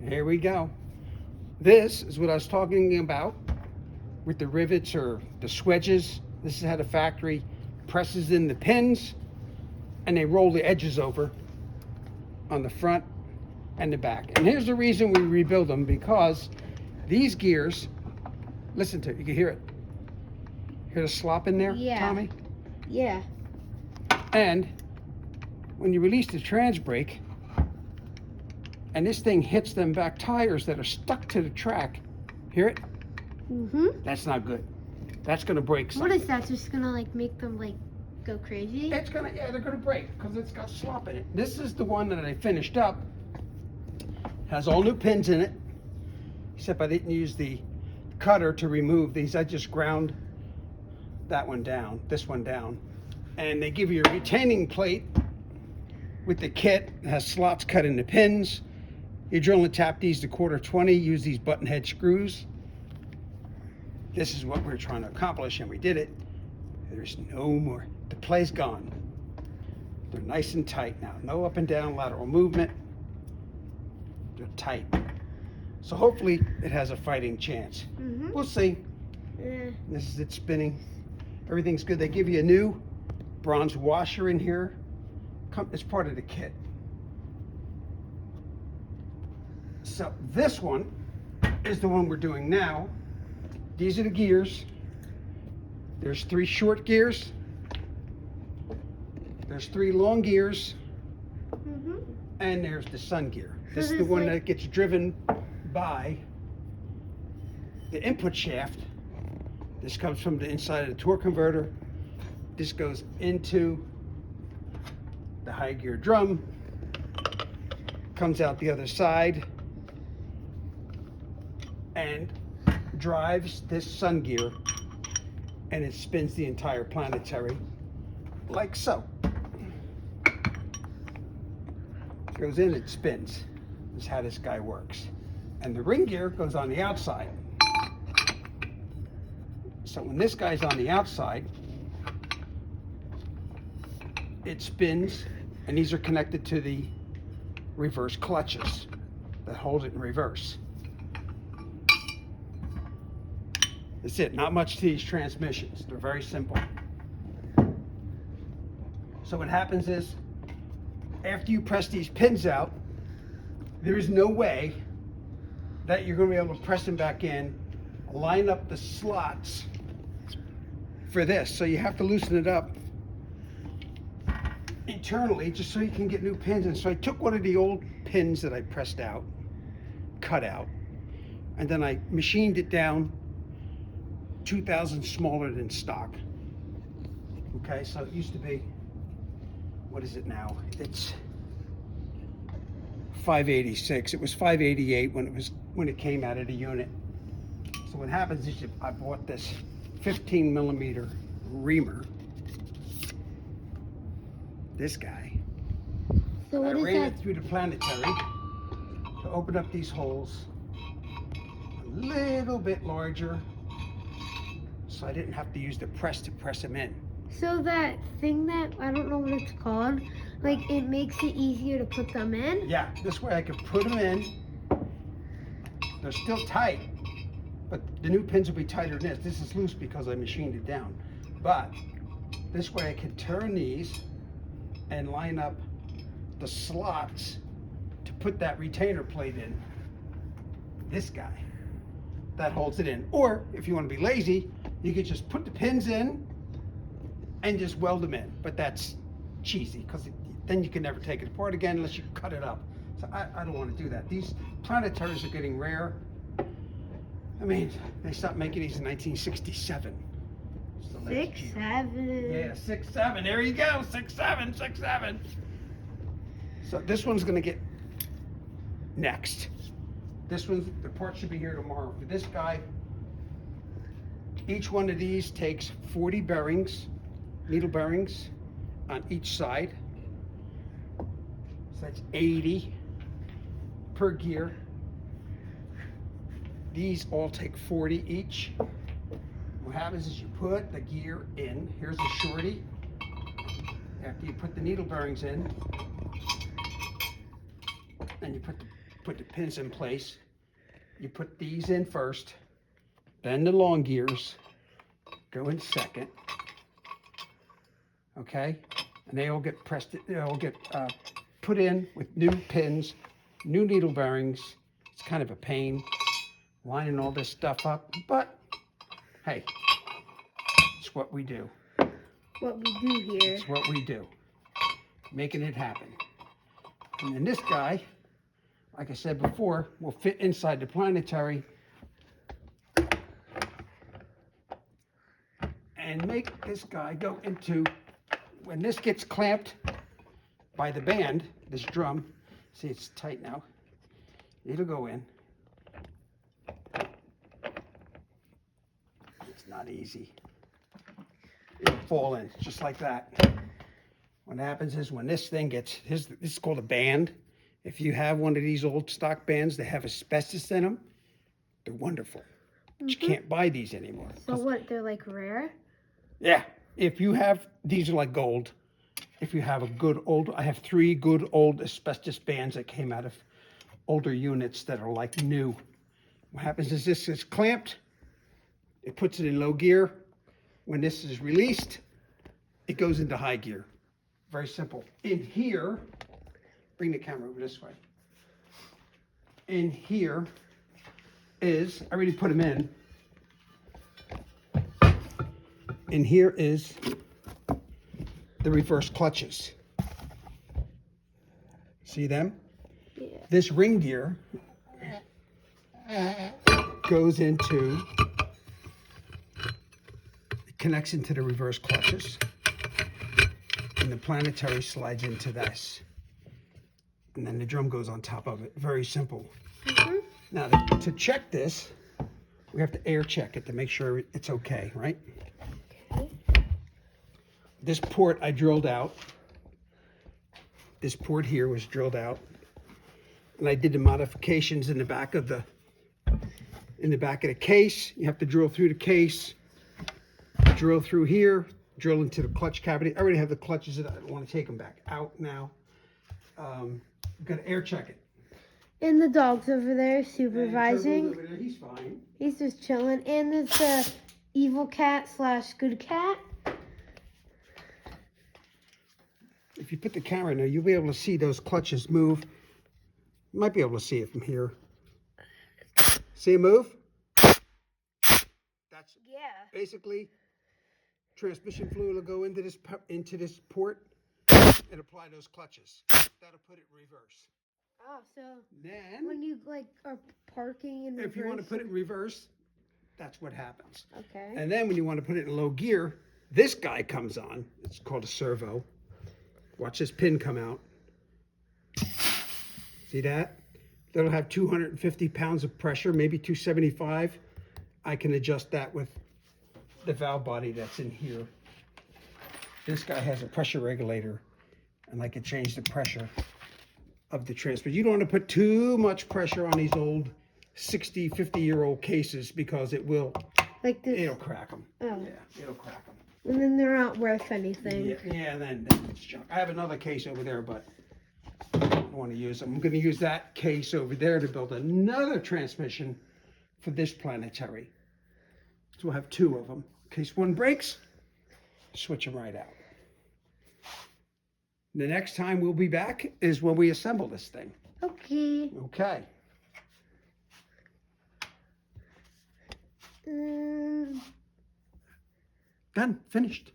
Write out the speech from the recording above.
Here we go. This is what I was talking about with the rivets or the swedges. This is how the factory presses in the pins and they roll the edges over on the front and the back. And here's the reason we rebuild them, because these gears, listen to it, you can hear it. Hear the slop in there, Yeah. Tommy? Yeah. And when you release the trans brake and this thing hits them back tires that are stuck to the track, hear it? Mhm. That's not good. That's gonna break something. What is that? Just gonna like make them like go crazy? It's gonna, yeah, they're gonna break because it's got slop in it. This is the one that I finished up. Has all new pins in it, except I didn't use the cutter to remove these. I just ground that one down, this one down. And they give you a retaining plate with the kit. It has slots cut in the pins. You drill and tap these to 1/4 use these button head screws. This is what we're trying to accomplish, and we did it. There's no more, the play's gone. They're nice and tight now. No up and down lateral movement. They're tight. So hopefully it has a fighting chance. Mhm. We'll see. Yeah. This is it spinning. Everything's good. They give you a new bronze washer in here. It's part of the kit. So this one is the one we're doing now. These are the gears. There's 3 short gears. There's 3 long gears. Mhm. And there's the sun gear. So This is the there's one like- that gets driven by the input shaft. This comes from the inside of the torque converter. This goes into the high gear drum, comes out the other side, and drives this sun gear, and it spins the entire planetary like so. Goes in, it spins. That's how this guy works. And the ring gear goes on the outside. So when this guy's on the outside, it spins, and these are connected to the reverse clutches that hold it in reverse. That's it. Not much to these transmissions. They're very simple. So what happens is, after you press these pins out, there is no way that you're going to be able to press them back in, line up the slots for this. So you have to loosen it up internally just so you can get new pins in. So I took one of the old pins that I pressed out, cut out, and then I machined it down 2,000 smaller than stock. Okay, so it used to be, what is it now? It's 586. It was 588 when it came out of the unit. So what happens is I bought this 15 millimeter reamer. This guy. So I what is ran that? it through the planetary to open up these holes a little bit larger, so I didn't have to use the press to press them in. So that thing that I don't know what it's called, like it makes it easier to put them in. Yeah, this way I could put them in. They're still tight, but the new pins will be tighter than this. This is loose because I machined it down. But this way I could turn these and line up the slots to put that retainer plate in. This guy, that holds it in. Or if you want to be lazy, you could just put the pins in and just weld them in. But that's cheesy because then you can never take it apart again unless you cut it up. So I don't want to do that. These planetaries are getting rare. I mean, they stopped making these in 1967. So that's 6, cheap. 7. Yeah, 6, 7. There you go. 6, 7, 6, 7. So this one's going to get next. This one's, the part should be here tomorrow. For this guy, each one of these takes 40 bearings, needle bearings on each side. So that's 80 per gear. These all take 40 each. What happens is you put the gear in. Here's a shorty. After you put the needle bearings in, and you put the put the pins in place. You put these in first, then the long gears go in second. Okay, and they all get pressed. They all get put in with new pins, new needle bearings. It's kind of a pain lining all this stuff up, but hey, it's what we do. What we do here. It's what we do. Making it happen. And then this guy, like I said before, will fit inside the planetary and make this guy go into, when this gets clamped by the band, this drum, see it's tight now, it'll go in. It's not easy. It'll fall in just like that. What happens is when this thing gets, this is called a band. If you have one of these old stock bands that have asbestos in them, they're wonderful. But you can't buy these anymore. So what, they're like rare? Yeah. If you have, these are like gold. If you have a good old, I have 3 good old asbestos bands that came out of older units that are like new. What happens is this is clamped. It puts it in low gear. When this is released, it goes into high gear. Very simple. In here, bring the camera over this way. In here is, I already put them in. In here is the reverse clutches. See them? Yeah. This ring gear goes into, it connects into the reverse clutches. And the planetary slides into this. And then the drum goes on top of it. Very simple. Now, to check this, we have to air check it to make sure it's okay, right? Okay. This port I drilled out. This port here was drilled out. And I did the modifications in the back of the case. You have to drill through the case, drill through here, drill into the clutch cavity. I already have the clutches that I don't want to take them back out now. Got to air check it. And the dog's over there And supervising. Turbo's over there, he's fine. He's just chilling. And there's the evil cat / good cat. If you put the camera in there, you'll be able to see those clutches move. You might be able to see it from here. See it move? That's basically transmission fluid will go into this port and apply those clutches. That'll put it in reverse. Oh, so Then, when you like are parking in reverse. if you want to put it in reverse, that's what happens. Okay. And then when you want to put it in low gear, this guy comes on. It's called a servo. Watch this pin come out. See that? That'll have 250 pounds of pressure, maybe 275. I can adjust that with the valve body that's in here. This guy has a pressure regulator, and I can change the pressure of the transfer. You don't want to put too much pressure on these old 60, 50-year-old cases because it will, Like this. it'll crack them. Oh. Yeah, it'll crack them. And then they're not worth anything. Yeah, then it's junk. I have another case over there, but I don't want to use them. I'm going to use that case over there to build another transmission for this planetary. So we'll have 2 of them. In case one breaks, switch them right out. The next time we'll be back is when we assemble this thing. Okay. Okay. Done. Finished.